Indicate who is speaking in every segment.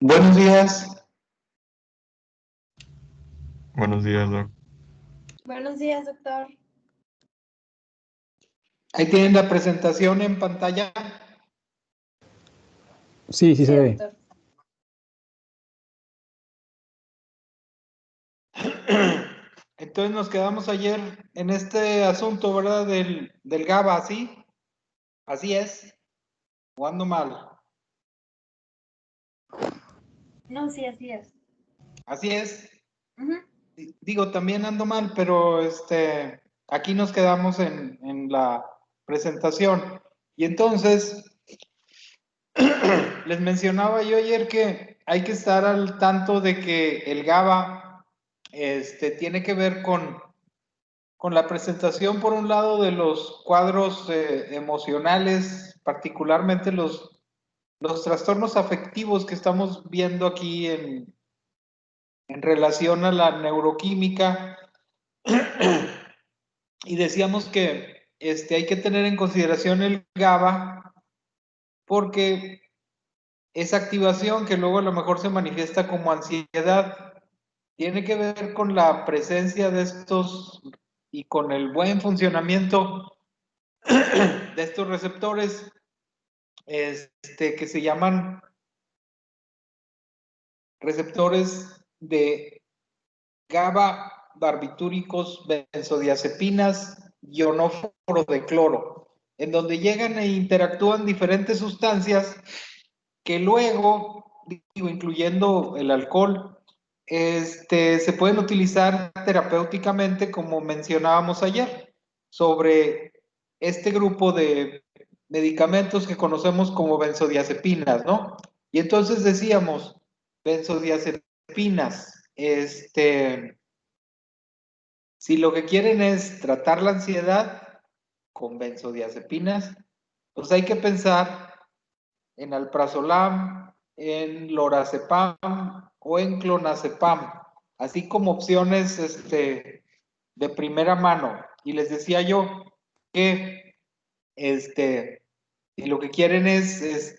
Speaker 1: Buenos días.
Speaker 2: Buenos días, Doc.
Speaker 3: Buenos días, doctor.
Speaker 1: Ahí tienen la presentación en pantalla.
Speaker 4: Sí, sí
Speaker 3: Sí,
Speaker 4: se ve.
Speaker 3: doctor.
Speaker 1: Entonces nos quedamos ayer en este asunto, ¿verdad? Del GABA, ¿sí? Así es. ¿O ando mal?
Speaker 3: No, sí, así es.
Speaker 1: Así es.
Speaker 3: Ujú.
Speaker 1: Digo, también ando mal, pero aquí nos quedamos en la presentación. Y entonces, les mencionaba yo ayer que hay que estar al tanto de que el GABA tiene que ver con la presentación, por un lado, de los cuadros emocionales, particularmente los trastornos afectivos que estamos viendo aquí en relación a la neuroquímica. Y decíamos que hay que tener en consideración el GABA porque esa activación que luego a lo mejor se manifiesta como ansiedad tiene que ver con la presencia de estos y con el buen funcionamiento de estos receptores que se llaman receptores de GABA, barbitúricos, benzodiazepinas, ionóforo de cloro, en donde llegan e interactúan diferentes sustancias que luego, digo, incluyendo el alcohol, se pueden utilizar terapéuticamente, como mencionábamos ayer, sobre este grupo de medicamentos que conocemos como benzodiazepinas, ¿no? Y entonces decíamos, benzodiazepinas, si lo que quieren es tratar la ansiedad con benzodiazepinas, pues hay que pensar en alprazolam, en lorazepam o en clonazepam, así como opciones de primera mano. Y les decía yo que si lo que quieren es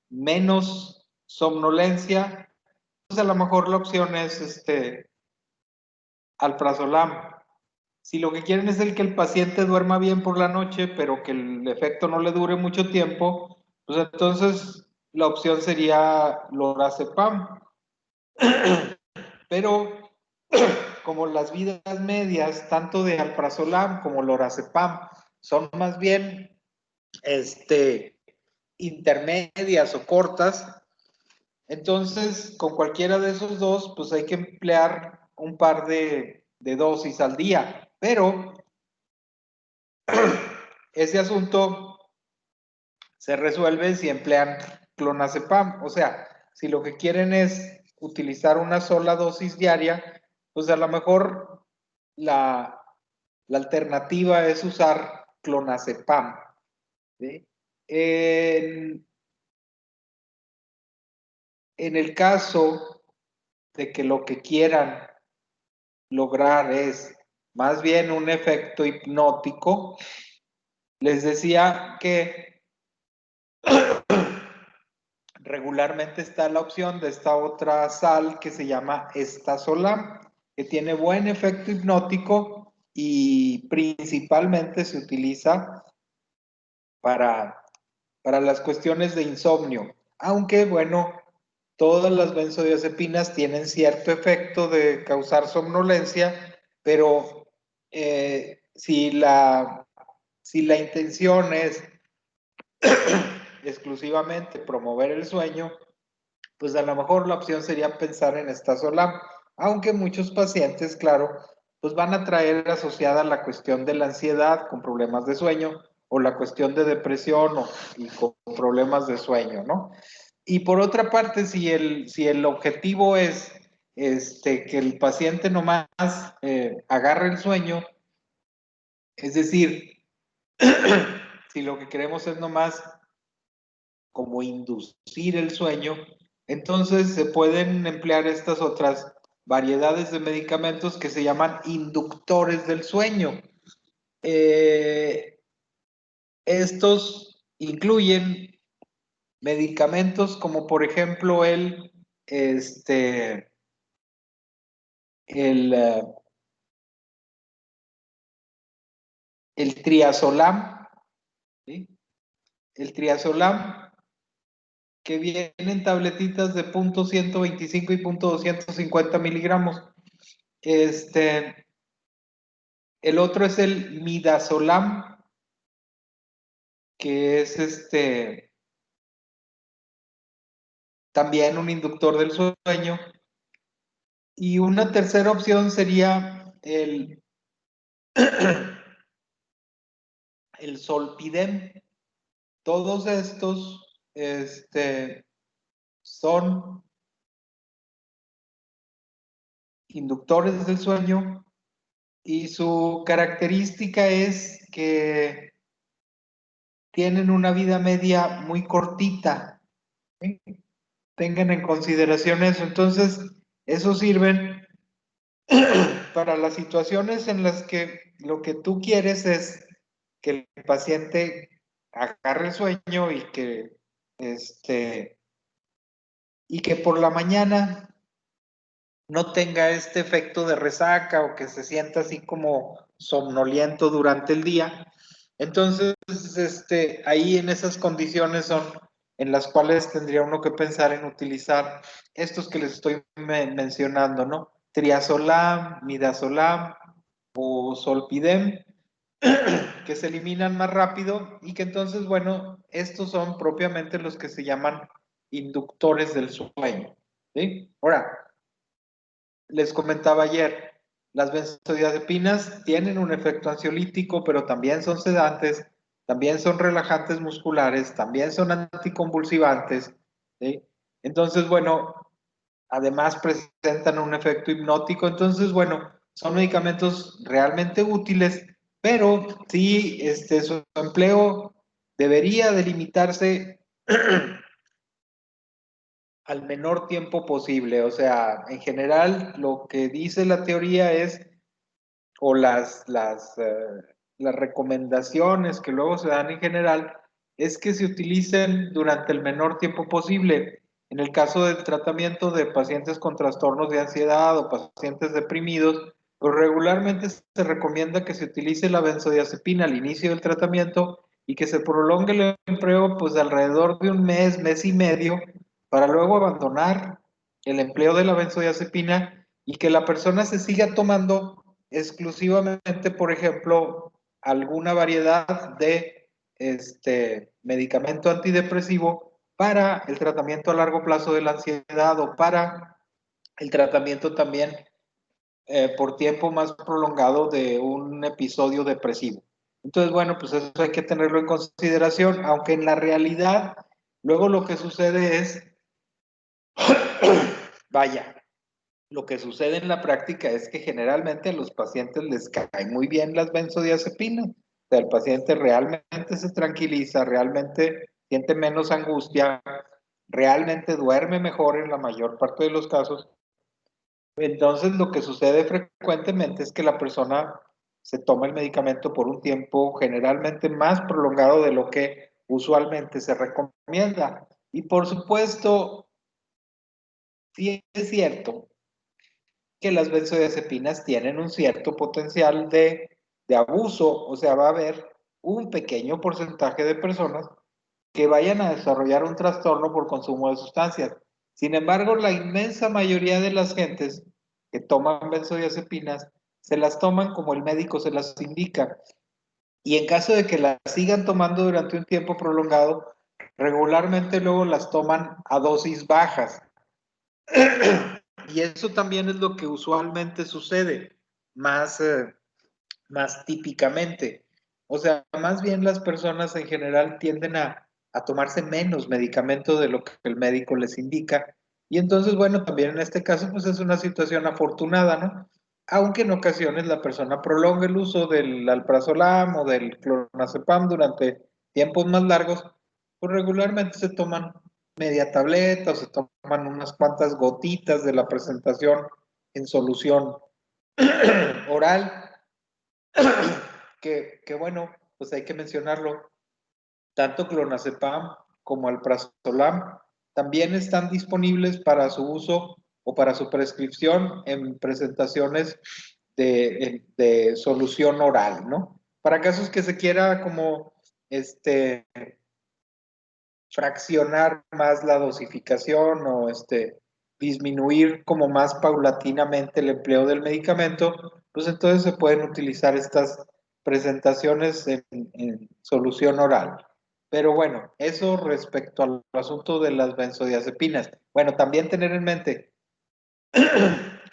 Speaker 1: menos somnolencia, pues a lo mejor la opción es alprazolam. Si lo que quieren es que el paciente duerma bien por la noche, pero que el efecto no le dure mucho tiempo, pues entonces la opción sería lorazepam. Pero como las vidas medias, tanto de alprazolam como lorazepam, son más bien intermedias o cortas, entonces con cualquiera de esos dos, pues hay que emplear un par de dosis al día. Pero ese asunto se resuelve si emplean clonazepam. O sea, si lo que quieren es utilizar una sola dosis diaria, pues a lo mejor la alternativa es usar clonazepam, ¿sí? En el caso de que lo que quieran lograr es más bien un efecto hipnótico, les decía que regularmente está la opción de esta otra sal que se llama estazolam, que tiene buen efecto hipnótico y principalmente se utiliza para, para las cuestiones de insomnio. Aunque, bueno, todas las benzodiazepinas tienen cierto efecto de causar somnolencia, pero si la intención es exclusivamente promover el sueño, pues a lo mejor la opción sería pensar en estazolam, aunque muchos pacientes, claro, pues van a traer asociada la cuestión de la ansiedad con problemas de sueño o la cuestión de depresión y con problemas de sueño, ¿no? Y por otra parte, si el objetivo es que el paciente nomás agarre el sueño, es decir, si lo que queremos es nomás como inducir el sueño, entonces se pueden emplear estas otras variedades de medicamentos que se llaman inductores del sueño. Estos incluyen medicamentos como por ejemplo el triazolam, ¿sí? El triazolam, que viene en tabletitas de 0.125 y 0.250 miligramos. El otro es el midazolam, que es también un inductor del sueño. Y una tercera opción sería el Zolpidem. Todos estos son inductores del sueño y su característica es que tienen una vida media muy cortita. ¿Sí? Tengan en consideración eso. Entonces, eso sirven para las situaciones en las que lo que tú quieres es que el paciente agarre el sueño y que por la mañana no tenga este efecto de resaca o que se sienta así como somnoliento durante el día. Entonces, ahí en esas condiciones son en las cuales tendría uno que pensar en utilizar estos que les estoy mencionando, ¿no? Triazolam, midazolam o Zolpidem, que se eliminan más rápido y que entonces, bueno, estos son propiamente los que se llaman inductores del sueño, ¿sí? Ahora, les comentaba ayer, las benzodiazepinas tienen un efecto ansiolítico, pero también son sedantes, también son relajantes musculares, también son anticonvulsivantes, ¿sí? Entonces, bueno, además presentan un efecto hipnótico, entonces, bueno, son medicamentos realmente útiles, pero sí, su empleo debería delimitarse al menor tiempo posible. O sea, en general, lo que dice la teoría es, o las recomendaciones que luego se dan en general, es que se utilicen durante el menor tiempo posible. En el caso del tratamiento de pacientes con trastornos de ansiedad o pacientes deprimidos, pues regularmente se recomienda que se utilice la benzodiazepina al inicio del tratamiento y que se prolongue el empleo pues alrededor de un mes, mes y medio, para luego abandonar el empleo de la benzodiazepina y que la persona se siga tomando exclusivamente, por ejemplo, alguna variedad de medicamento antidepresivo para el tratamiento a largo plazo de la ansiedad o para el tratamiento también por tiempo más prolongado de un episodio depresivo. Entonces, bueno, pues eso hay que tenerlo en consideración, aunque en la realidad, luego lo que sucede es, vaya, lo que sucede en la práctica es que generalmente a los pacientes les caen muy bien las benzodiazepinas. O sea, el paciente realmente se tranquiliza, realmente siente menos angustia, realmente duerme mejor en la mayor parte de los casos. Entonces, lo que sucede frecuentemente es que la persona se toma el medicamento por un tiempo generalmente más prolongado de lo que usualmente se recomienda. Y por supuesto, sí es cierto que las benzodiazepinas tienen un cierto potencial de abuso, o sea, va a haber un pequeño porcentaje de personas que vayan a desarrollar un trastorno por consumo de sustancias. Sin embargo, la inmensa mayoría de las gentes que toman benzodiazepinas se las toman como el médico se las indica. Y en caso de que las sigan tomando durante un tiempo prolongado, regularmente luego las toman a dosis bajas. Y eso también es lo que usualmente sucede, más típicamente. O sea, más bien las personas en general tienden a tomarse menos medicamento de lo que el médico les indica. Y entonces, bueno, también en este caso, pues es una situación afortunada, ¿no? Aunque en ocasiones la persona prolonga el uso del alprazolam o del clonazepam durante tiempos más largos, pues regularmente se toman media tableta o se toman unas cuantas gotitas de la presentación en solución oral, que bueno, pues hay que mencionarlo, tanto clonazepam como alprazolam, también están disponibles para su uso o para su prescripción en presentaciones de solución oral, ¿no? Para casos que se quiera como fraccionar más la dosificación o disminuir como más paulatinamente el empleo del medicamento, pues entonces se pueden utilizar estas presentaciones en solución oral. Pero bueno, eso respecto al asunto de las benzodiazepinas. Bueno, también tener en mente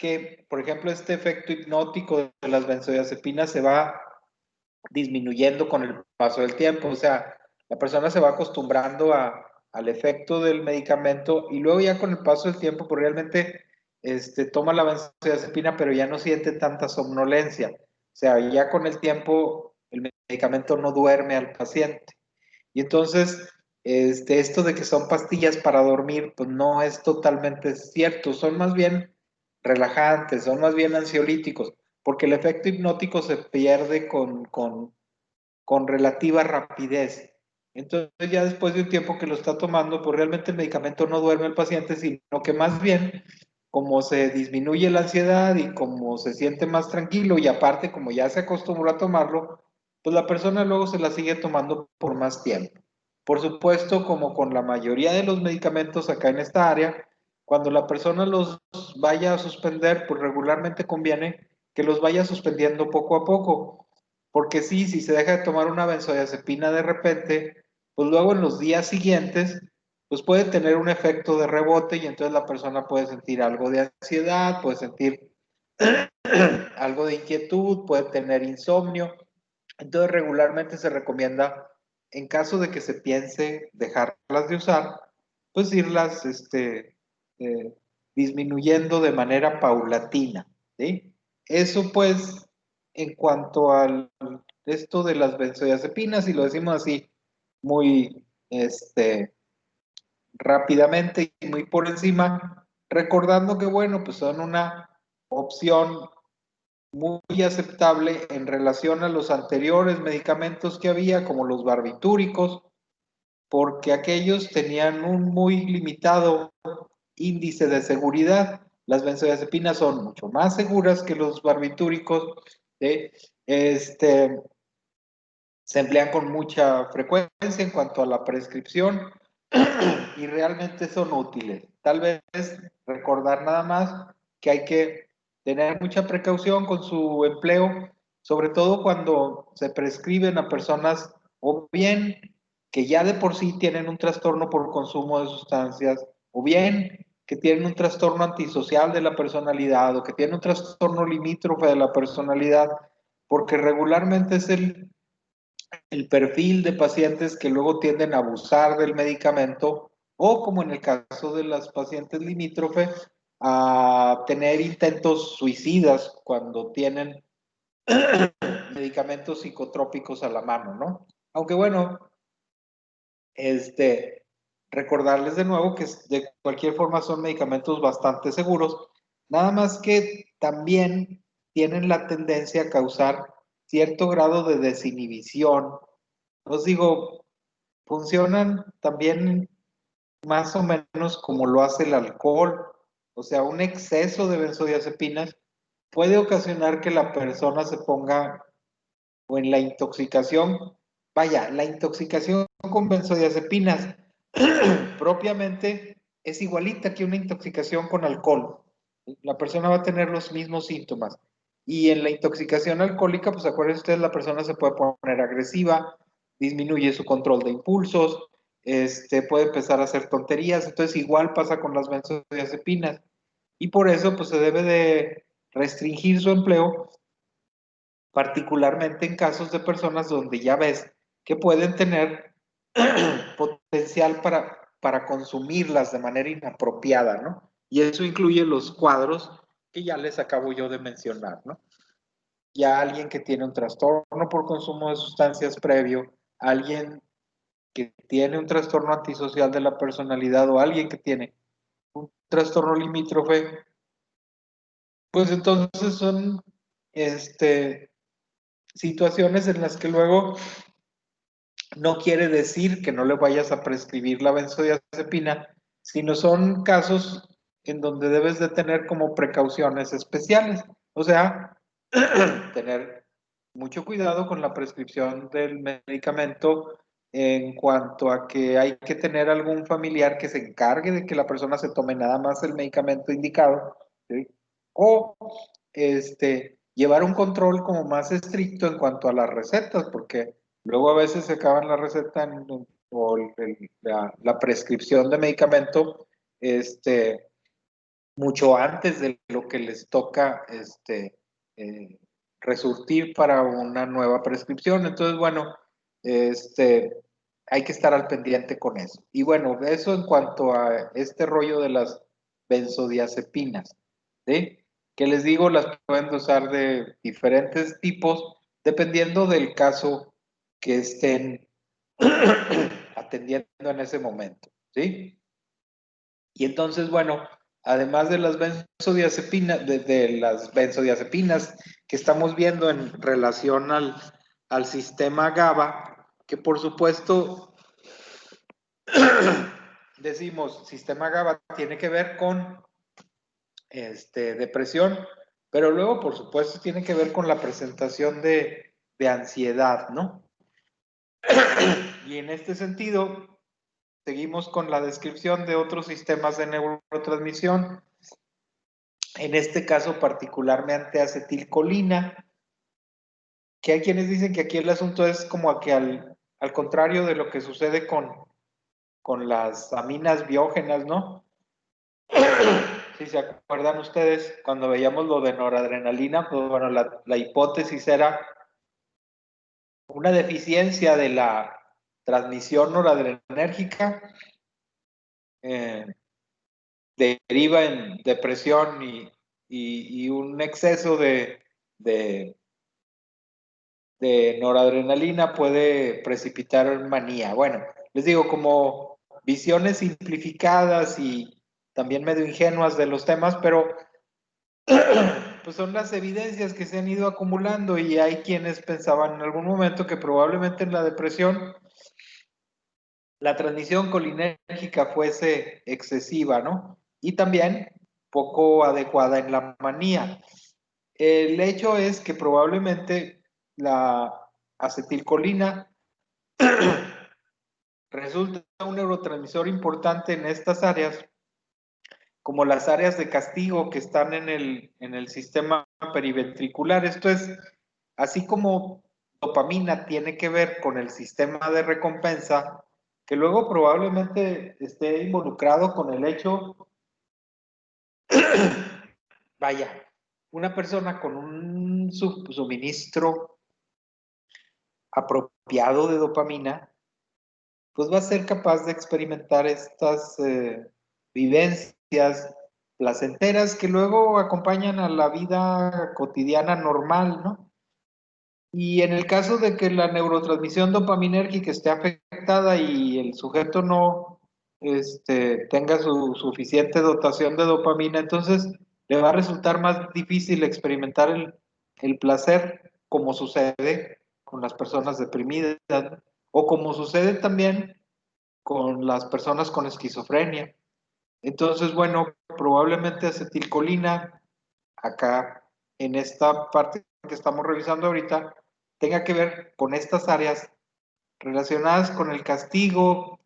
Speaker 1: que, por ejemplo, este efecto hipnótico de las benzodiazepinas se va disminuyendo con el paso del tiempo. O sea, la persona se va acostumbrando al efecto del medicamento y luego ya con el paso del tiempo, pues realmente toma la benzodiazepina, pero ya no siente tanta somnolencia. O sea, ya con el tiempo el medicamento no duerme al paciente. Y entonces, esto de que son pastillas para dormir, pues no es totalmente cierto. Son más bien relajantes, son más bien ansiolíticos, porque el efecto hipnótico se pierde con relativa rapidez. Entonces ya después de un tiempo que lo está tomando, pues realmente el medicamento no duerme al paciente, sino que más bien como se disminuye la ansiedad y como se siente más tranquilo y aparte como ya se acostumbró a tomarlo, pues la persona luego se la sigue tomando por más tiempo. Por supuesto, como con la mayoría de los medicamentos acá en esta área, cuando la persona los vaya a suspender, pues regularmente conviene que los vaya suspendiendo poco a poco. Porque sí, si se deja de tomar una benzodiazepina de repente, pues luego en los días siguientes, pues puede tener un efecto de rebote y entonces la persona puede sentir algo de ansiedad, puede sentir algo de inquietud, puede tener insomnio. Entonces regularmente se recomienda, en caso de que se piense dejarlas de usar, pues irlas eh, disminuyendo de manera paulatina, ¿sí? Eso pues en cuanto al esto de las benzodiazepinas, y lo decimos así muy rápidamente y muy por encima, recordando que bueno, pues son una opción muy aceptable en relación a los anteriores medicamentos que había, como los barbitúricos, porque aquellos tenían un muy limitado índice de seguridad. Las benzodiazepinas son mucho más seguras que los barbitúricos. ¿Sí? Se emplean con mucha frecuencia en cuanto a la prescripción y realmente son útiles. Tal vez recordar nada más que hay que tener mucha precaución con su empleo, sobre todo cuando se prescriben a personas o bien que ya de por sí tienen un trastorno por consumo de sustancias, o bien que tienen un trastorno antisocial de la personalidad o que tienen un trastorno limítrofe de la personalidad, porque regularmente es el perfil de pacientes que luego tienden a abusar del medicamento o, como en el caso de las pacientes limítrofes, a tener intentos suicidas cuando tienen medicamentos psicotrópicos a la mano, ¿no? Aunque bueno, recordarles de nuevo que de cualquier forma son medicamentos bastante seguros, nada más que también tienen la tendencia a causar cierto grado de desinhibición. Os digo, funcionan también más o menos como lo hace el alcohol. O sea, un exceso de benzodiazepinas puede ocasionar que la persona se ponga o en la intoxicación. Vaya, la intoxicación con benzodiazepinas propiamente es igualita que una intoxicación con alcohol. La persona va a tener los mismos síntomas. Y en la intoxicación alcohólica, pues acuérdense ustedes, la persona se puede poner agresiva, disminuye su control de impulsos, puede empezar a hacer tonterías. Entonces igual pasa con las benzodiazepinas. Y por eso pues se debe de restringir su empleo, particularmente en casos de personas donde ya ves que pueden tener potencial para consumirlas de manera inapropiada, ¿no? Y eso incluye los cuadros que ya les acabo yo de mencionar, ¿no? Ya alguien que tiene un trastorno por consumo de sustancias previo, alguien que tiene un trastorno antisocial de la personalidad o alguien que tiene un trastorno limítrofe, pues entonces son situaciones en las que luego no quiere decir que no le vayas a prescribir la benzodiazepina, sino son casos en donde debes de tener como precauciones especiales. O sea, tener mucho cuidado con la prescripción del medicamento en cuanto a que hay que tener algún familiar que se encargue de que la persona se tome nada más el medicamento indicado, ¿sí? O llevar un control como más estricto en cuanto a las recetas, porque luego a veces se acaban la receta o la prescripción de medicamento mucho antes de lo que les toca eh, resurtir para una nueva prescripción. Entonces, bueno, hay que estar al pendiente con eso. Y bueno, eso en cuanto a este rollo de las benzodiazepinas, ¿sí? Que les digo, las pueden usar de diferentes tipos dependiendo del caso que estén atendiendo en ese momento, ¿sí? Y entonces, bueno, además de las benzodiazepinas, de las benzodiazepinas que estamos viendo en relación al sistema GABA, que por supuesto decimos, sistema GABA tiene que ver con depresión, pero luego, por supuesto, tiene que ver con la presentación de ansiedad, ¿no? Y en este sentido, seguimos con la descripción de otros sistemas de neurotransmisión, en este caso particularmente acetilcolina, que hay quienes dicen que aquí el asunto es como que al contrario de lo que sucede con las aminas biógenas, ¿no? Si se acuerdan ustedes, cuando veíamos lo de noradrenalina, pues bueno, la hipótesis era una deficiencia de la transmisión noradrenérgica, eh, deriva en depresión y un exceso de noradrenalina puede precipitar manía. Bueno, les digo, como visiones simplificadas y también medio ingenuas de los temas, pero pues son las evidencias que se han ido acumulando y hay quienes pensaban en algún momento que probablemente en la depresión la transmisión colinérgica fuese excesiva, ¿no? Y también poco adecuada en la manía. El hecho es que probablemente la acetilcolina resulta un neurotransmisor importante en estas áreas, como las áreas de castigo que están en el sistema periventricular. Esto es, así como dopamina tiene que ver con el sistema de recompensa, que luego probablemente esté involucrado con el hecho, vaya, una persona con un suministro apropiado de dopamina, pues va a ser capaz de experimentar estas vivencias placenteras que luego acompañan a la vida cotidiana normal, ¿no? Y en el caso de que la neurotransmisión dopaminérgica esté afectada y el sujeto no tenga su suficiente dotación de dopamina, entonces le va a resultar más difícil experimentar el placer, como sucede con las personas deprimidas, ¿no? O como sucede también con las personas con esquizofrenia. Entonces, bueno, probablemente acetilcolina, acá en esta parte que estamos revisando ahorita, tenga que ver con estas áreas relacionadas con el castigo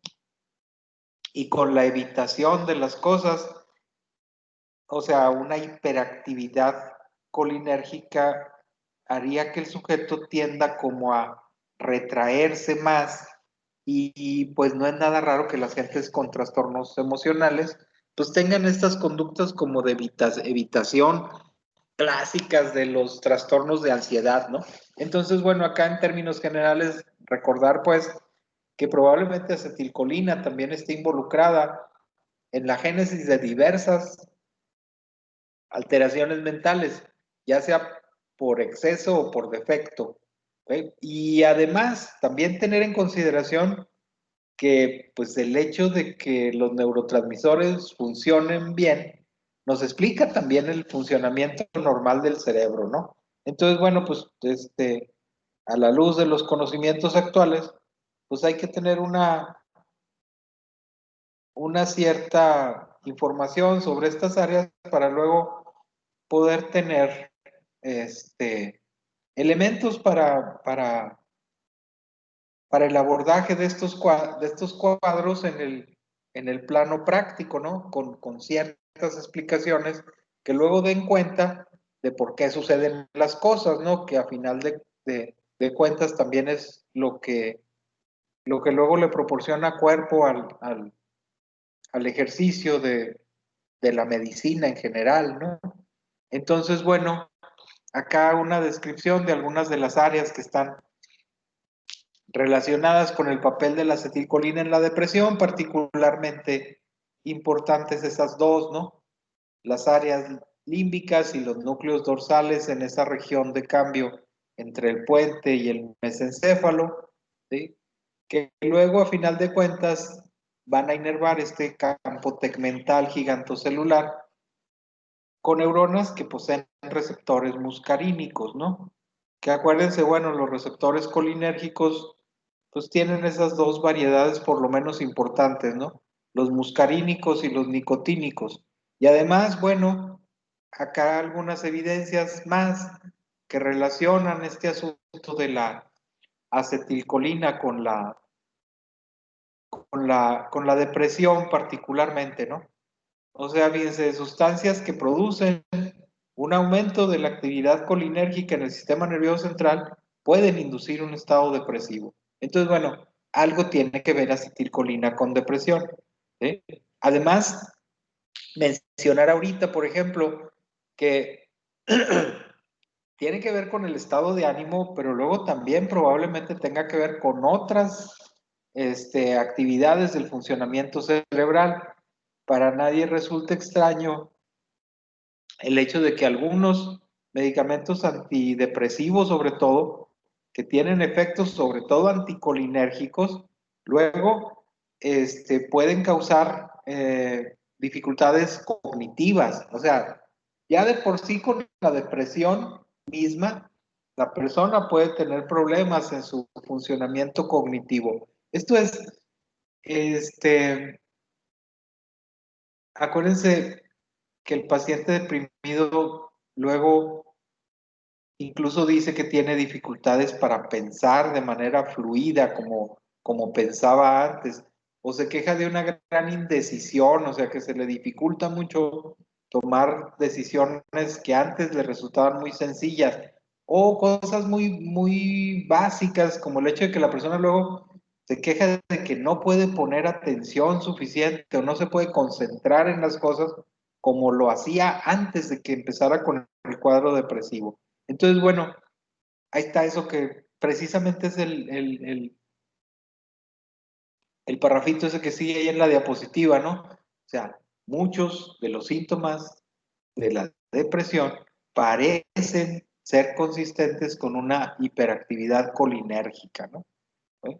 Speaker 1: y con la evitación de las cosas, o sea, una hiperactividad colinérgica haría que el sujeto tienda como a retraerse más y pues no es nada raro que las gentes con trastornos emocionales pues tengan estas conductas como de evitación clásicas de los trastornos de ansiedad, ¿no? Entonces, bueno, acá en términos generales, recordar pues que probablemente acetilcolina también esté involucrada en la génesis de diversas alteraciones mentales, ya sea por exceso o por defecto. ¿Okay? Y además, también tener en consideración que pues el hecho de que los neurotransmisores funcionen bien nos explica también el funcionamiento normal del cerebro, ¿no? Entonces, bueno, pues a la luz de los conocimientos actuales, pues hay que tener una cierta información sobre estas áreas para luego poder tener elementos para el abordaje de estos cuadros en el plano práctico, ¿no? Con ciertas explicaciones que luego den cuenta de por qué suceden las cosas, ¿no? Que a final de cuentas también es lo que luego le proporciona cuerpo al ejercicio de la medicina en general, ¿no? Entonces, bueno, acá una descripción de algunas de las áreas que están relacionadas con el papel de la acetilcolina en la depresión, particularmente importantes esas dos, ¿no? Las áreas límbicas y los núcleos dorsales en esa región de cambio entre el puente y el mesencéfalo, ¿sí? Que luego a final de cuentas van a inervar este campo tegmental gigantocelular con neuronas que poseen receptores muscarínicos, ¿no? Que acuérdense, bueno, los receptores colinérgicos pues tienen esas dos variedades por lo menos importantes, ¿no? Los muscarínicos y los nicotínicos. Y además, bueno, acá algunas evidencias más que relacionan este asunto de la acetilcolina con la depresión particularmente, ¿no? O sea, fíjense, sustancias que producen un aumento de la actividad colinérgica en el sistema nervioso central pueden inducir un estado depresivo. Entonces, bueno, algo tiene que ver acetilcolina con depresión, ¿sí? Además, mencionar ahorita, por ejemplo, que tiene que ver con el estado de ánimo, pero luego también probablemente tenga que ver con otras actividades del funcionamiento cerebral. Para nadie resulta extraño el hecho de que algunos medicamentos antidepresivos, sobre todo, que tienen efectos sobre todo anticolinérgicos, luego pueden causar dificultades cognitivas. O sea, ya de por sí con la depresión misma, la persona puede tener problemas en su funcionamiento cognitivo. Esto es, acuérdense que el paciente deprimido luego incluso dice que tiene dificultades para pensar de manera fluida como pensaba antes, o se queja de una gran indecisión, o sea que se le dificulta mucho tomar decisiones que antes le resultaban muy sencillas, o cosas muy básicas, como el hecho de que la persona luego se queja de que no puede poner atención suficiente o no se puede concentrar en las cosas como lo hacía antes de que empezara con el cuadro depresivo. Entonces, bueno, ahí está eso que precisamente es el parrafito ese que sigue ahí en la diapositiva, ¿no? O sea, muchos de los síntomas de la depresión parecen ser consistentes con una hiperactividad colinérgica, ¿no? ¿Eh?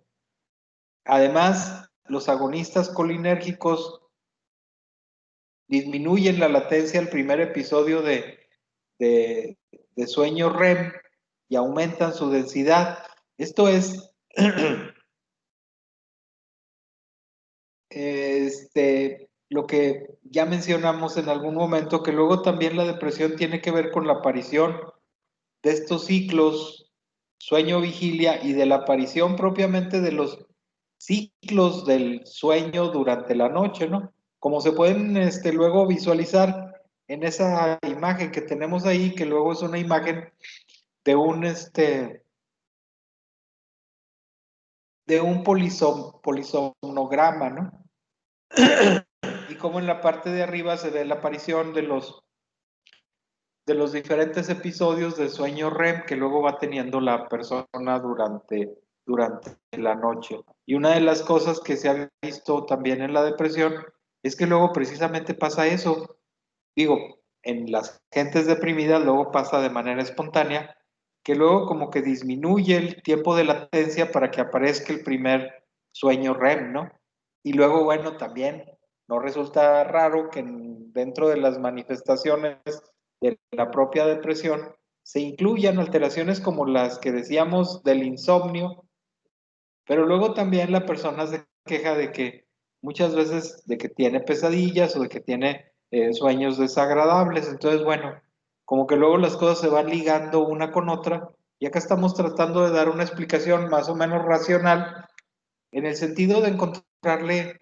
Speaker 1: Además, los agonistas colinérgicos disminuyen la latencia al primer episodio de, de sueño REM y aumentan su densidad. Esto es lo que ya mencionamos en algún momento, que luego también la depresión tiene que ver con la aparición de estos ciclos, sueño-vigilia, y de la aparición propiamente de los ciclos del sueño durante la noche, ¿no? Como se pueden luego visualizar en esa imagen que tenemos ahí, que luego es una imagen de un polisomnograma, ¿no? Y como en la parte de arriba se ve la aparición de los diferentes episodios de sueño REM que luego va teniendo la persona durante la noche. Y una de las cosas que se ha visto también en la depresión es que luego precisamente pasa eso. Digo, en las gentes deprimidas luego pasa de manera espontánea, que luego como que disminuye el tiempo de latencia para que aparezca el primer sueño REM, ¿no? Y luego, bueno, también no resulta raro que dentro de las manifestaciones de la propia depresión se incluyan alteraciones como las que decíamos del insomnio, Pero luego también la persona se queja de que muchas veces de que tiene pesadillas o de que tiene sueños desagradables. Entonces, bueno, como que luego las cosas se van ligando una con otra y acá estamos tratando de dar una explicación más o menos racional en el sentido de encontrarle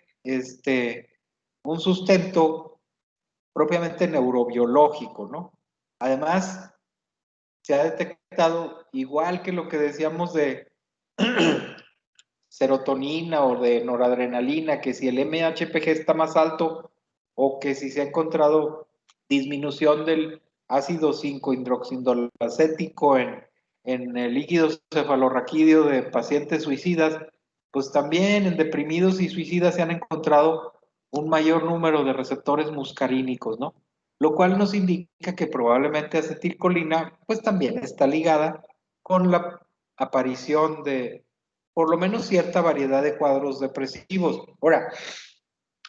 Speaker 1: un sustento propiamente neurobiológico, ¿no? Además, se ha detectado, igual que lo que decíamos de serotonina o de noradrenalina, que si el MHPG está más alto o que si se ha encontrado disminución del ácido 5-hidroxindolacético en el líquido cefalorraquídeo de pacientes suicidas, pues también en deprimidos y suicidas se han encontrado un mayor número de receptores muscarínicos, ¿no? Lo cual nos indica que probablemente acetilcolina pues también está ligada con la aparición de por lo menos cierta variedad de cuadros depresivos. Ahora,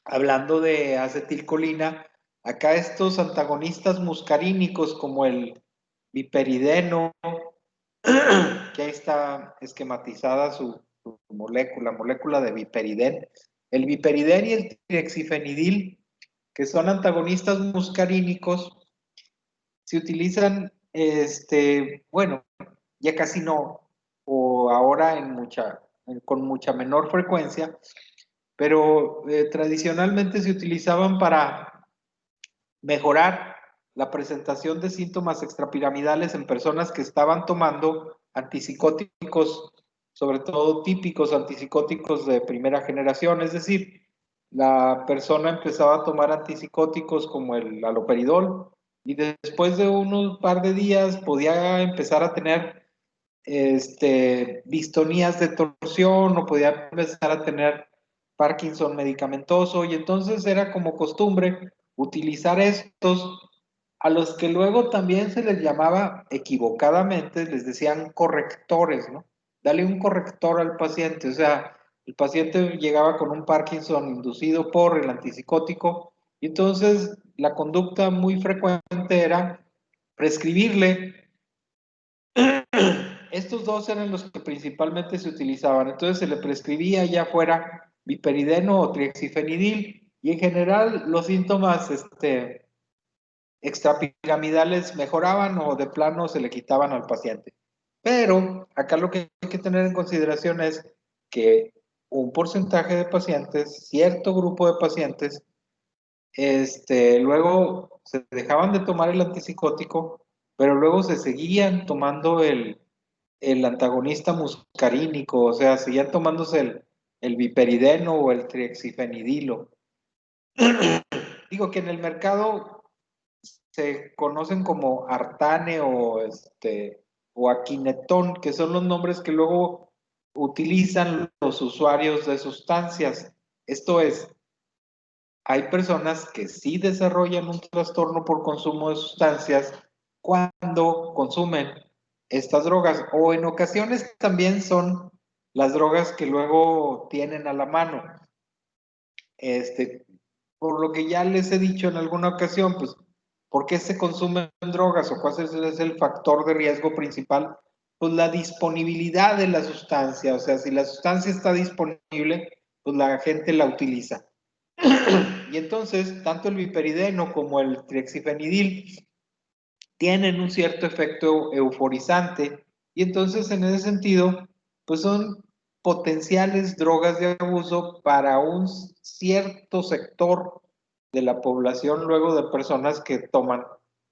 Speaker 1: hablando de acetilcolina, acá estos antagonistas muscarínicos como el viperideno, que ahí está esquematizada su molécula de viperiden. El viperiden y el trexifenidil, que son antagonistas muscarínicos, se utilizan, bueno, ya casi no, o ahora con mucha menor frecuencia, pero tradicionalmente se utilizaban para mejorar la presentación de síntomas extrapiramidales en personas que estaban tomando antipsicóticos, sobre todo típicos antipsicóticos de primera generación, es decir, la persona empezaba a tomar antipsicóticos como el haloperidol y después de unos par de días podía empezar a tener distonías de torsión o podía empezar a tener Parkinson medicamentoso y entonces era como costumbre utilizar estos a los que luego también se les llamaba equivocadamente, les decían correctores, ¿no? Dale un corrector al paciente, o sea, el paciente llegaba con un Parkinson inducido por el antipsicótico y entonces la conducta muy frecuente era prescribirle estos dos eran los que principalmente se utilizaban. Entonces se le prescribía ya fuera viperideno o triexifenidil y en general los síntomas extrapiramidales mejoraban o de plano se le quitaban al paciente. Pero acá lo que hay que tener en consideración es que un porcentaje de pacientes, cierto grupo de pacientes, luego se dejaban de tomar el antipsicótico, pero luego se seguían tomando el antagonista muscarínico, o sea, seguían tomándose el viperideno o el triexifenidilo. Digo que en el mercado se conocen como Artane o Aquinetón, que son los nombres que luego utilizan los usuarios de sustancias. Esto es, hay personas que sí desarrollan un trastorno por consumo de sustancias cuando consumen estas drogas o en ocasiones también son las drogas que luego tienen a la mano. Por lo que ya les he dicho en alguna ocasión, pues, ¿por qué se consumen drogas o cuál es el factor de riesgo principal? Pues la disponibilidad de la sustancia, o sea, si la sustancia está disponible, pues la gente la utiliza. Y entonces, tanto el viperideno como el trexifenidil tienen un cierto efecto euforizante y entonces en ese sentido, pues son potenciales drogas de abuso para un cierto sector de la población luego de personas que toman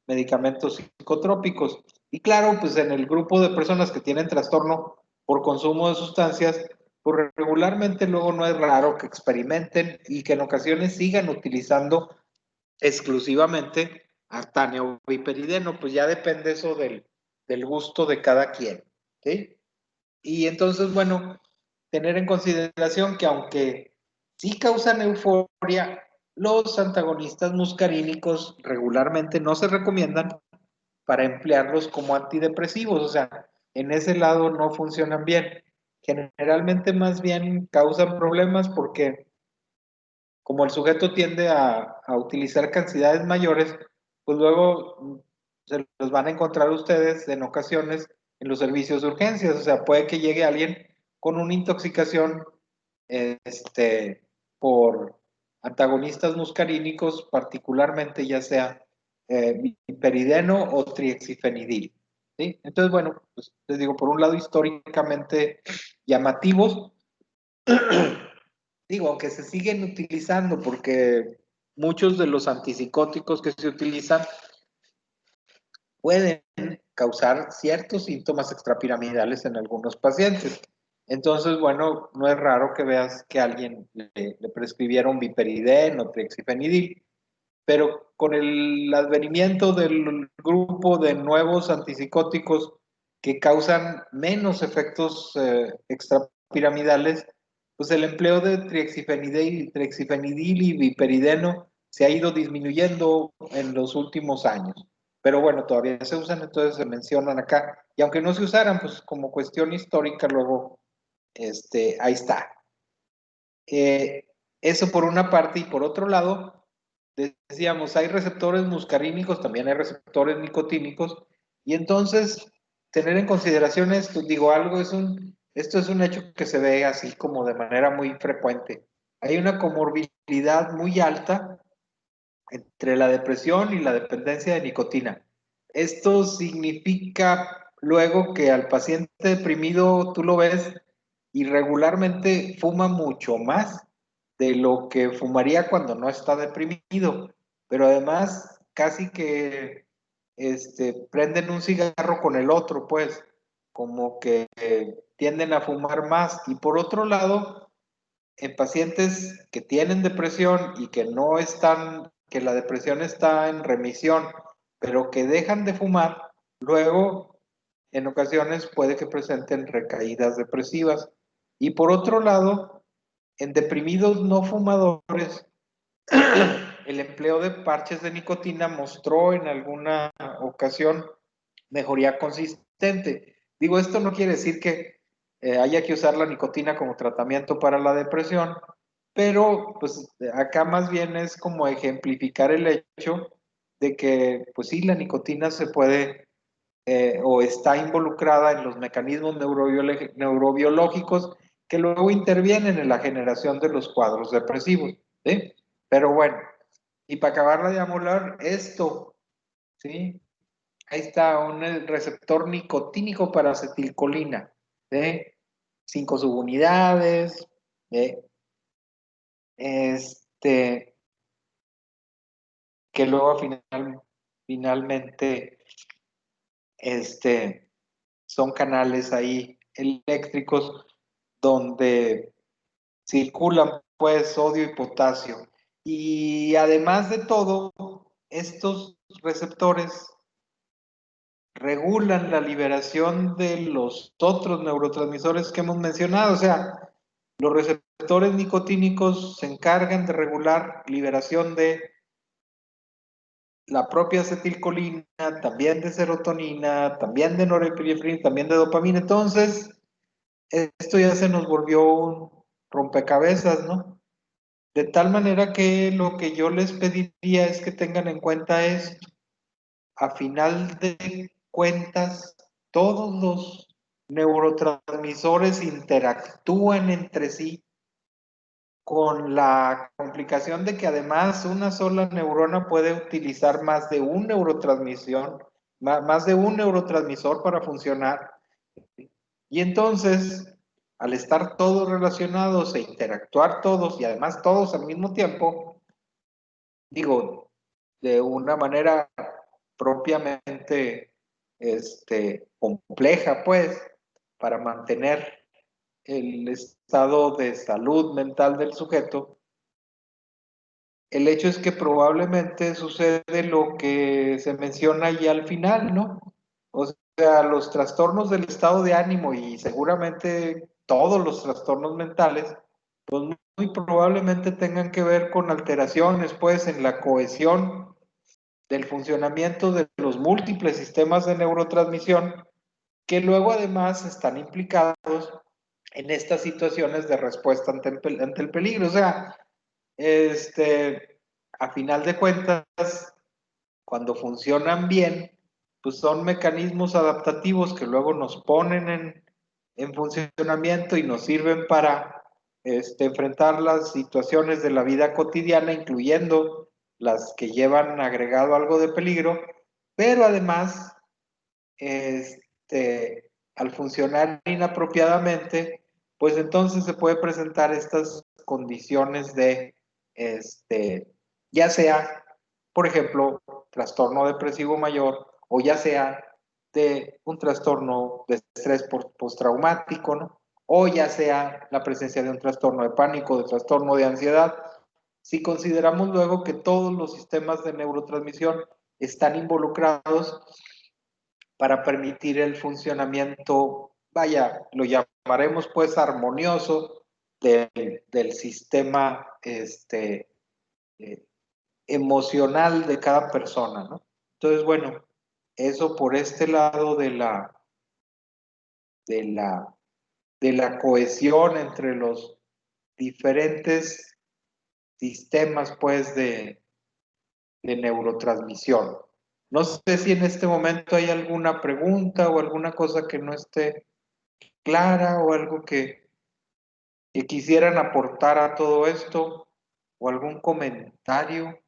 Speaker 1: medicamentos psicotrópicos. Y claro, pues en el grupo de personas que tienen trastorno por consumo de sustancias, pues regularmente luego no es raro que experimenten y que en ocasiones sigan utilizando exclusivamente Artane o viperideno, pues ya depende eso del gusto de cada quien, ¿sí? Y entonces, bueno, tener en consideración que aunque sí causan euforia, los antagonistas muscarínicos regularmente no se recomiendan para emplearlos como antidepresivos, o sea, en ese lado no funcionan bien. Generalmente más bien causan problemas porque como el sujeto tiende a utilizar cantidades mayores, pues luego se los van a encontrar ustedes en ocasiones en los servicios de urgencias. O sea, puede que llegue alguien con una intoxicación por antagonistas muscarínicos, particularmente ya sea piperideno o triexifenidil. ¿Sí? Entonces, bueno, pues les digo, por un lado históricamente llamativos, digo, aunque se siguen utilizando porque muchos de los antipsicóticos que se utilizan pueden causar ciertos síntomas extrapiramidales en algunos pacientes. Entonces, bueno, no es raro que veas que alguien le prescribieron viperideno o trixifenidil, pero con el advenimiento del grupo de nuevos antipsicóticos que causan menos efectos extrapiramidales, pues el empleo de trixifenidil y viperideno se ha ido disminuyendo en los últimos años. Pero bueno, todavía se usan, entonces se mencionan acá. Y aunque no se usaran, pues como cuestión histórica, luego, ahí está. Eso por una parte, y por otro lado, decíamos, hay receptores muscarínicos, también hay receptores nicotínicos, y entonces tener en consideración esto, digo, esto es un hecho que se ve así como de manera muy frecuente. Hay una comorbilidad muy alta entre la depresión y la dependencia de nicotina. Esto significa luego que al paciente deprimido tú lo ves y regularmente fuma mucho más de lo que fumaría cuando no está deprimido, pero además casi que prenden un cigarro con el otro, pues, como que tienden a fumar más. Y por otro lado, en pacientes que tienen depresión y que no están, que la depresión está en remisión, pero que dejan de fumar, luego en ocasiones puede que presenten recaídas depresivas. Y por otro lado, en deprimidos no fumadores, el empleo de parches de nicotina mostró en alguna ocasión mejoría consistente. Digo, esto no quiere decir que haya que usar la nicotina como tratamiento para la depresión, pero pues acá más bien es como ejemplificar el hecho de que pues sí, la nicotina se puede o está involucrada en los mecanismos neurobiológicos que luego intervienen en la generación de los cuadros depresivos, ¿sí? Pero bueno, y para acabarla de amolar, esto, ¿sí? Ahí está un receptor nicotínico para acetilcolina, de 5 subunidades, de que luego finalmente son canales ahí eléctricos donde circulan pues sodio y potasio. Y además de todo, estos receptores regulan la liberación de los otros neurotransmisores que hemos mencionado. O sea, los receptores nicotínicos se encargan de regular liberación de la propia acetilcolina, también de serotonina, también de norepinefrina, también de dopamina. Entonces, esto ya se nos volvió un rompecabezas, ¿no? De tal manera que lo que yo les pediría es que tengan en cuenta esto. A final de cuentas, todos los neurotransmisores interactúan entre sí con la complicación de que además una sola neurona puede utilizar más de un más de un neurotransmisor para funcionar. Y entonces, al estar todos relacionados e interactuar todos y además todos al mismo tiempo, digo, de una manera propiamente compleja, pues, para mantener el estado de salud mental del sujeto, el hecho es que probablemente sucede lo que se menciona ahí al final, ¿no? O sea, los trastornos del estado de ánimo y seguramente todos los trastornos mentales, pues muy probablemente tengan que ver con alteraciones, pues, en la cohesión del funcionamiento de los múltiples sistemas de neurotransmisión que luego además están implicados en estas situaciones de respuesta ante el peligro. O sea, a final de cuentas, cuando funcionan bien, pues son mecanismos adaptativos que luego nos ponen en funcionamiento y nos sirven para enfrentar las situaciones de la vida cotidiana, incluyendo las que llevan agregado algo de peligro, pero además, al funcionar inapropiadamente, pues entonces se puede presentar estas condiciones de, ya sea, por ejemplo, trastorno depresivo mayor, o ya sea de un trastorno de estrés postraumático, ¿no? O ya sea la presencia de un trastorno de pánico, de trastorno de ansiedad. Si consideramos luego que todos los sistemas de neurotransmisión están involucrados para permitir el funcionamiento, vaya, lo llamaremos pues armonioso del sistema emocional de cada persona, ¿no? Entonces, bueno, eso por este lado de la, de la cohesión entre los diferentes sistemas, pues, de neurotransmisión. No sé si en este momento hay alguna pregunta o alguna cosa que no esté clara o algo que quisieran aportar a todo esto o algún comentario.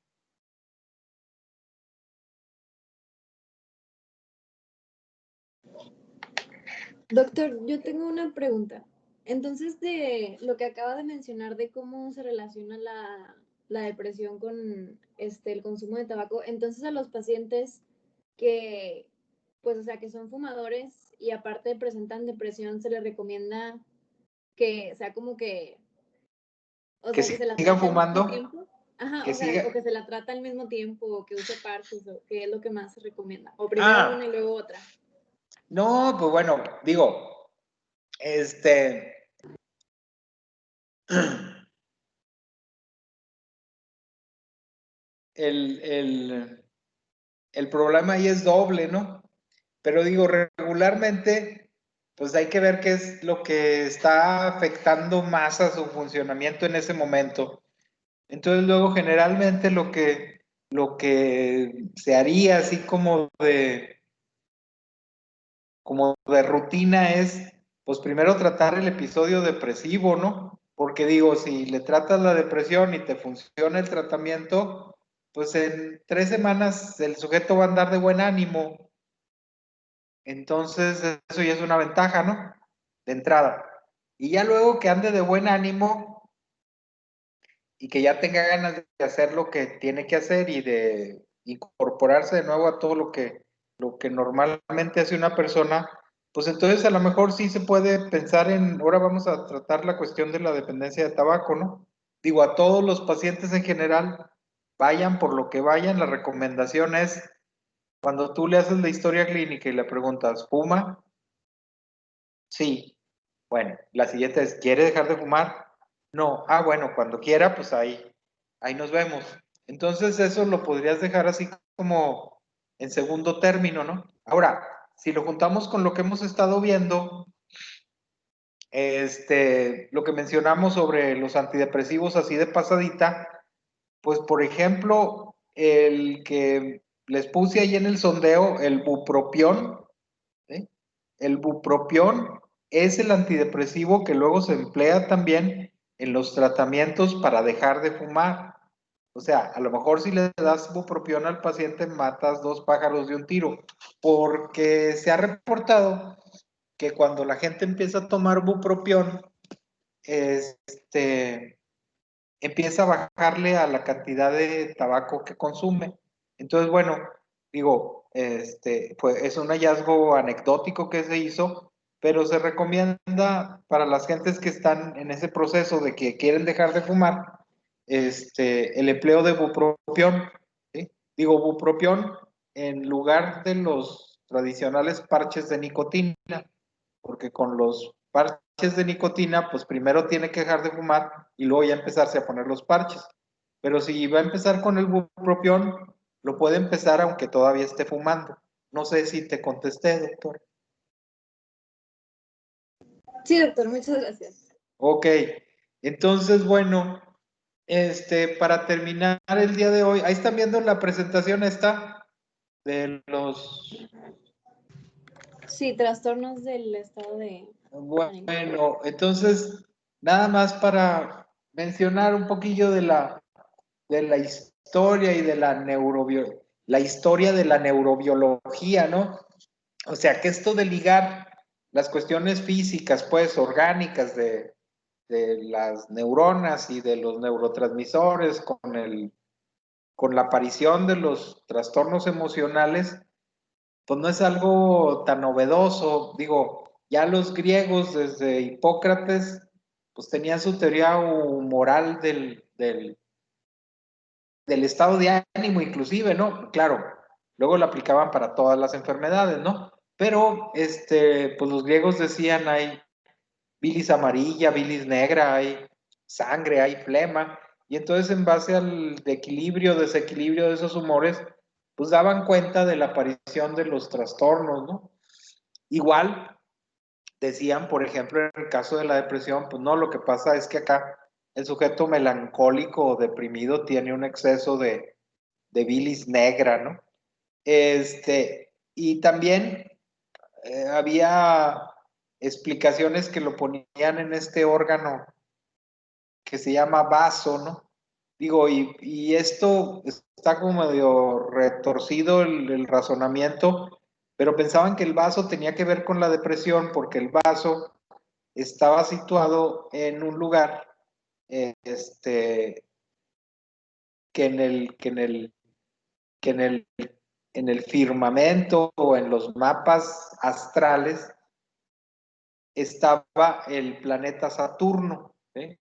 Speaker 3: Doctor, yo tengo una pregunta. Entonces, de lo que acaba de mencionar de cómo se relaciona la depresión con el consumo de tabaco, entonces a los pacientes que, pues, o sea, que son fumadores y aparte presentan depresión, se les recomienda que sea como que, o
Speaker 1: Que
Speaker 3: sea, que se la
Speaker 1: sigan
Speaker 3: trate al mismo
Speaker 1: fumando,
Speaker 3: tiempo. Ajá,
Speaker 1: que
Speaker 3: o sea,
Speaker 1: siga.
Speaker 3: o que se la trata al mismo tiempo, o que use parches, o que es lo que más se recomienda. O primero una y
Speaker 1: Ah,
Speaker 3: luego otra.
Speaker 1: no, pues bueno, digo, el, el problema ahí es doble, ¿no? Pero digo, regularmente, pues hay que ver qué es lo que está afectando más a su funcionamiento en ese momento. Entonces luego generalmente lo que se haría así como de rutina es, pues primero tratar el episodio depresivo, ¿no? Porque digo, si le tratas la depresión y te funciona el tratamiento, pues en 3 semanas el sujeto va a andar de buen ánimo. Entonces eso ya es una ventaja, ¿no? De entrada. Y ya luego que ande de buen ánimo y que ya tenga ganas de hacer lo que tiene que hacer y de incorporarse de nuevo a todo lo que normalmente hace una persona, pues entonces a lo mejor sí se puede pensar en, ahora vamos a tratar la cuestión de la dependencia de tabaco, ¿no? Digo, a todos los pacientes en general, vayan por lo que vayan, la recomendación es, cuando tú le haces la historia clínica y le preguntas, ¿fuma? Sí. Bueno, la siguiente es, ¿quiere dejar de fumar? No. Ah, bueno, cuando quiera, pues ahí nos vemos. Entonces eso lo podrías dejar así como en segundo término, ¿no? Ahora, si lo juntamos con lo que hemos estado viendo, lo que mencionamos sobre los antidepresivos así de pasadita, pues por ejemplo, el que les puse ahí en el sondeo, el bupropión, ¿sí? El bupropión es el antidepresivo que luego se emplea también en los tratamientos para dejar de fumar. O sea, a lo mejor si le das bupropión al paciente matas 2 pájaros de un tiro, porque se ha reportado que cuando la gente empieza a tomar bupropión, empieza a bajarle a la cantidad de tabaco que consume. Entonces, bueno, digo, pues es un hallazgo anecdótico que se hizo, pero se recomienda para las gentes que están en ese proceso de que quieren dejar de fumar, el empleo de bupropión, ¿sí? Digo, bupropión en lugar de los tradicionales parches de nicotina, porque con los parches de nicotina, pues primero tiene que dejar de fumar y luego ya empezarse a poner los parches. Pero si va a empezar con el bupropión, lo puede empezar aunque todavía esté fumando. No sé si te contesté, doctor.
Speaker 3: Sí, doctor, muchas gracias.
Speaker 1: Ok, entonces, bueno, para terminar el día de hoy, ahí están viendo la presentación esta de los...
Speaker 3: Sí, trastornos del estado de
Speaker 1: Bueno, entonces, nada más para mencionar un poquillo de la historia y de la historia de la neurobiología, ¿no? O sea, que esto de ligar las cuestiones físicas, pues, orgánicas de las neuronas y de los neurotransmisores con la aparición de los trastornos emocionales, pues no es algo tan novedoso. Digo, ya los griegos desde Hipócrates, pues tenían su teoría humoral del estado de ánimo inclusive, ¿no? Claro, luego lo aplicaban para todas las enfermedades, ¿no? Pero, pues los griegos decían hay bilis amarilla, bilis negra, hay sangre, hay flema, y entonces en base al equilibrio, desequilibrio de esos humores, pues daban cuenta de la aparición de los trastornos, ¿no? Igual decían, por ejemplo, en el caso de la depresión, pues no, lo que pasa es que acá el sujeto melancólico o deprimido tiene un exceso de bilis negra, ¿no? Y también había explicaciones que lo ponían en este órgano que se llama vaso, ¿no? Digo, y esto está como medio retorcido el razonamiento, pero pensaban que el vaso tenía que ver con la depresión porque el vaso estaba situado en un lugar que en el, que en el, que en el firmamento o en los mapas astrales estaba el planeta Saturno, ¿sí?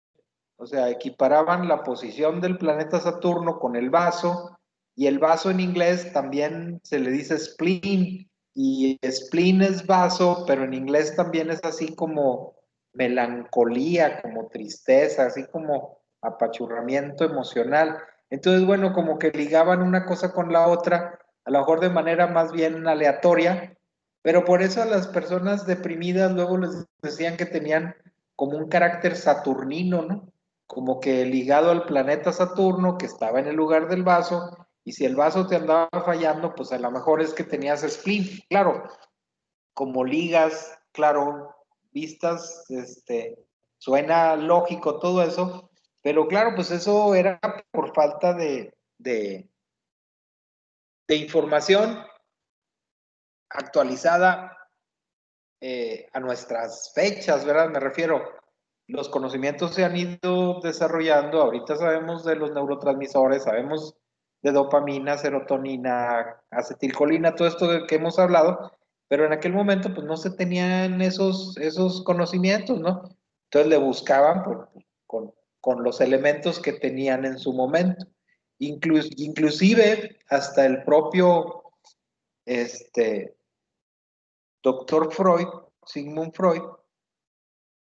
Speaker 1: O sea, equiparaban la posición del planeta Saturno con el vaso, y el vaso en inglés también se le dice spleen, y spleen es vaso, pero en inglés también es así como melancolía, como tristeza, así como apachurramiento emocional. Entonces, bueno, como que ligaban una cosa con la otra, a lo mejor de manera más bien aleatoria, pero por eso a las personas deprimidas luego les decían que tenían como un carácter saturnino, ¿no? Como que ligado al planeta Saturno, que estaba en el lugar del vaso, y si el vaso te andaba fallando, pues a lo mejor es que tenías spleen. Claro, como ligas, claro, vistas, suena lógico todo eso, pero claro, pues eso era por falta de información actualizada a nuestras fechas, ¿verdad? Me refiero, los conocimientos se han ido desarrollando, ahorita sabemos de los neurotransmisores, sabemos de dopamina, serotonina, acetilcolina, todo esto de que hemos hablado, pero en aquel momento pues no se tenían esos conocimientos, ¿no? Entonces le buscaban con los elementos que tenían en su momento. Inclusive hasta el propio doctor Freud, Sigmund Freud,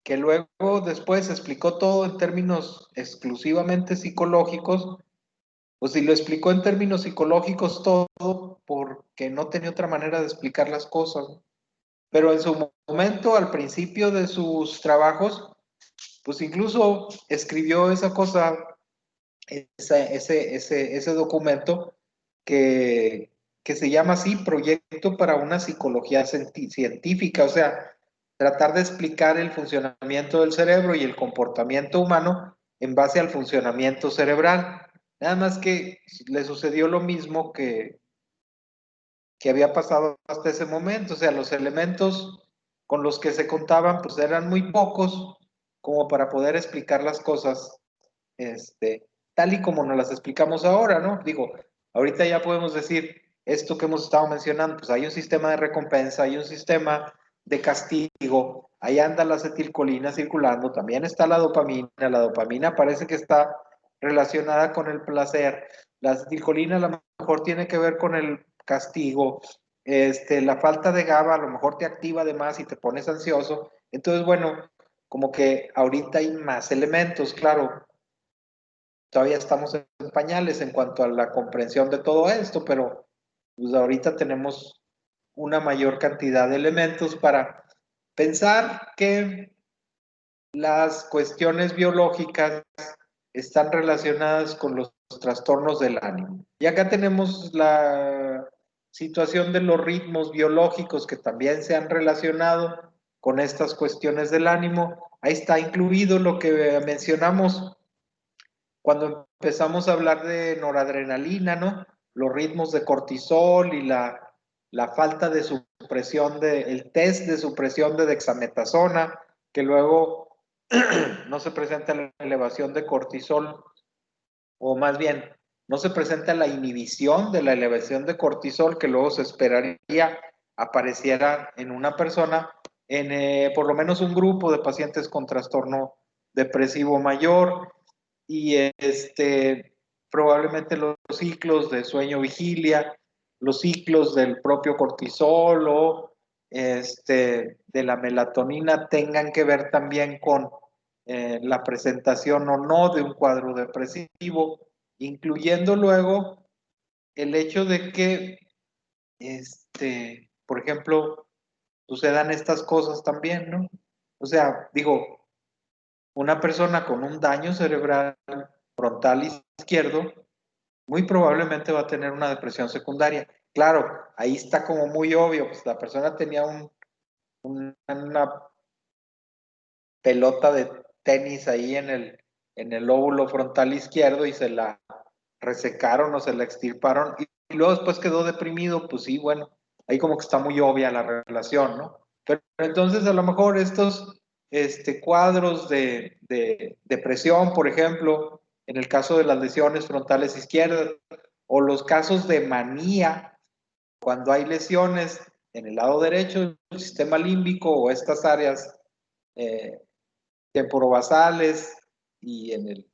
Speaker 1: que luego después explicó todo en términos exclusivamente psicológicos, pues si lo explicó en términos psicológicos todo porque no tenía otra manera de explicar las cosas. Pero en su momento, al principio de sus trabajos, pues incluso escribió esa cosa, ese documento que se llama así, Proyecto para una Psicología Científica, o sea, tratar de explicar el funcionamiento del cerebro y el comportamiento humano en base al funcionamiento cerebral. Nada más que le sucedió lo mismo que había pasado hasta ese momento, o sea, los elementos con los que se contaban pues eran muy pocos como para poder explicar las cosas tal y como nos las explicamos ahora, ¿no? Digo, ahorita ya podemos decir esto que hemos estado mencionando, pues hay un sistema de recompensa, hay un sistema de castigo, ahí anda la acetilcolina circulando, también está la dopamina parece que está relacionada con el placer, la acetilcolina a lo mejor tiene que ver con el castigo, la falta de GABA a lo mejor te activa además y te pones ansioso, entonces bueno, como que ahorita hay más elementos, claro, todavía estamos en pañales en cuanto a la comprensión de todo esto, pero pues ahorita tenemos una mayor cantidad de elementos para pensar que las cuestiones biológicas están relacionadas con los trastornos del ánimo. Y acá tenemos la situación de los ritmos biológicos que también se han relacionado con estas cuestiones del ánimo. Ahí está incluido lo que mencionamos cuando empezamos a hablar de noradrenalina, ¿no? Los ritmos de cortisol y la falta de supresión el test de supresión de dexametasona, que luego no se presenta la elevación de cortisol, o más bien, no se presenta la inhibición de la elevación de cortisol que luego se esperaría apareciera en una persona, en por lo menos un grupo de pacientes con trastorno depresivo mayor, y probablemente los ciclos de sueño-vigilia, los ciclos del propio cortisol o de la melatonina tengan que ver también con la presentación o no de un cuadro depresivo, incluyendo luego el hecho de que, por ejemplo, sucedan estas cosas también, ¿no? O sea, digo, una persona con un daño cerebral frontal izquierdo muy probablemente va a tener una depresión secundaria. Claro, ahí está como muy obvio, pues la persona tenía una pelota de tenis ahí en el lóbulo frontal izquierdo y se la resecaron o se la extirparon y luego después quedó deprimido, pues sí, bueno, ahí como que está muy obvia la relación, ¿no? Pero entonces a lo mejor estos cuadros de depresión, por ejemplo, en el caso de las lesiones frontales izquierdas, o los casos de manía, cuando hay lesiones en el lado derecho del sistema límbico o estas áreas temporobasales y en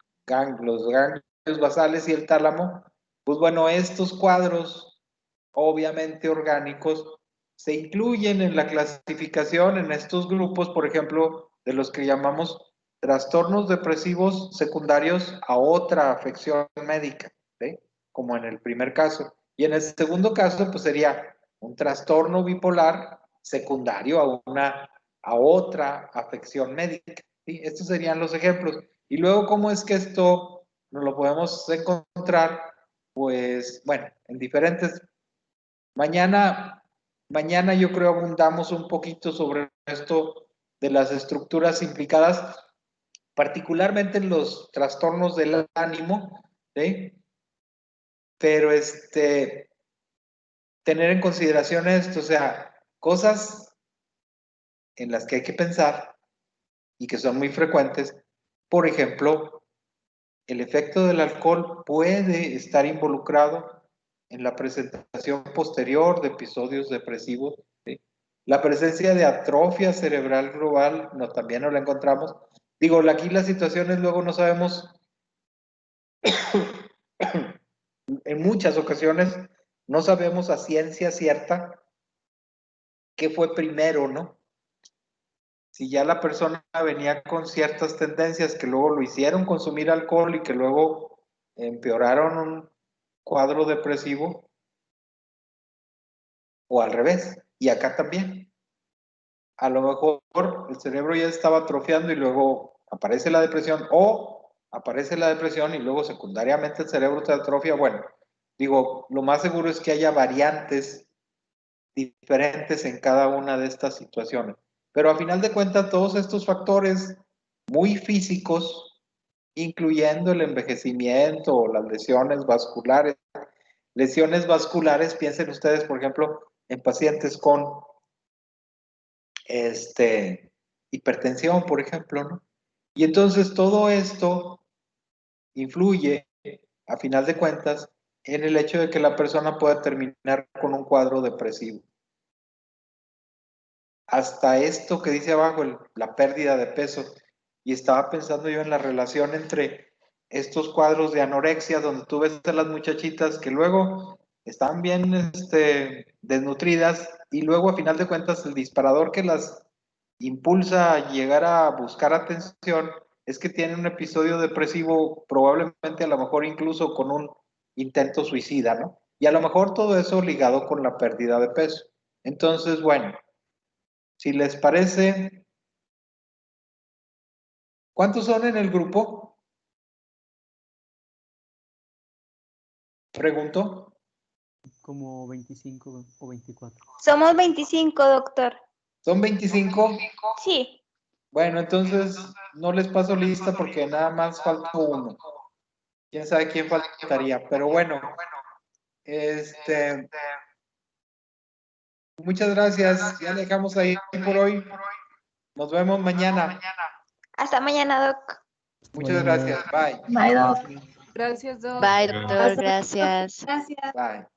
Speaker 1: los ganglios basales y el tálamo, pues bueno, estos cuadros obviamente orgánicos se incluyen en la clasificación en estos grupos, por ejemplo, de los que llamamos trastornos depresivos secundarios a otra afección médica, ¿sí? Como en el primer caso. Y en el segundo caso, pues sería un trastorno bipolar secundario a otra afección médica. ¿Sí? Estos serían los ejemplos. Y luego, ¿cómo es que esto nos lo podemos encontrar? Pues, bueno, en diferentes. Mañana yo creo abundamos un poquito sobre esto de las estructuras implicadas, particularmente en los trastornos del ánimo, ¿sí? Pero tener en consideración esto, o sea, cosas en las que hay que pensar y que son muy frecuentes. Por ejemplo, el efecto del alcohol puede estar involucrado en la presentación posterior de episodios depresivos, ¿sí? La presencia de atrofia cerebral global, no, también no la encontramos. Digo, aquí las situaciones luego no sabemos, en muchas ocasiones no sabemos a ciencia cierta qué fue primero, ¿no? Si ya la persona venía con ciertas tendencias que luego lo hicieron consumir alcohol y que luego empeoraron un cuadro depresivo, o al revés, y acá también. A lo mejor el cerebro ya estaba atrofiando y luego aparece la depresión, o aparece la depresión y luego secundariamente el cerebro se atrofia. Bueno, digo, lo más seguro es que haya variantes diferentes en cada una de estas situaciones. Pero a final de cuentas, todos estos factores muy físicos, incluyendo el envejecimiento o las lesiones vasculares, piensen ustedes, por ejemplo, en pacientes con hipertensión, por ejemplo, ¿no? Y entonces todo esto influye, a final de cuentas, en el hecho de que la persona pueda terminar con un cuadro depresivo. Hasta esto que dice abajo, la pérdida de peso, y estaba pensando yo en la relación entre estos cuadros de anorexia, donde tú ves a las muchachitas que luego están bien desnutridas, y luego a final de cuentas el disparador que las impulsa a llegar a buscar atención es que tienen un episodio depresivo, probablemente a lo mejor incluso con un intento suicida, ¿no? Y a lo mejor todo eso ligado con la pérdida de peso. Entonces, bueno, si les parece, ¿cuántos son en el grupo? Pregunto.
Speaker 4: Como 25 o 24.
Speaker 5: Somos 25, doctor.
Speaker 1: ¿Son 25?
Speaker 4: Sí.
Speaker 1: Bueno, entonces no les paso lista porque nada más falta uno. Quién sabe quién faltaría, pero bueno, muchas gracias. Ya dejamos ahí por hoy. Nos vemos mañana.
Speaker 4: Hasta mañana, Doc.
Speaker 1: Muchas gracias. Bye.
Speaker 5: Bye, Doc.
Speaker 6: Gracias, Doc.
Speaker 7: Bye, doctor. Gracias.
Speaker 3: Gracias.
Speaker 1: Bye.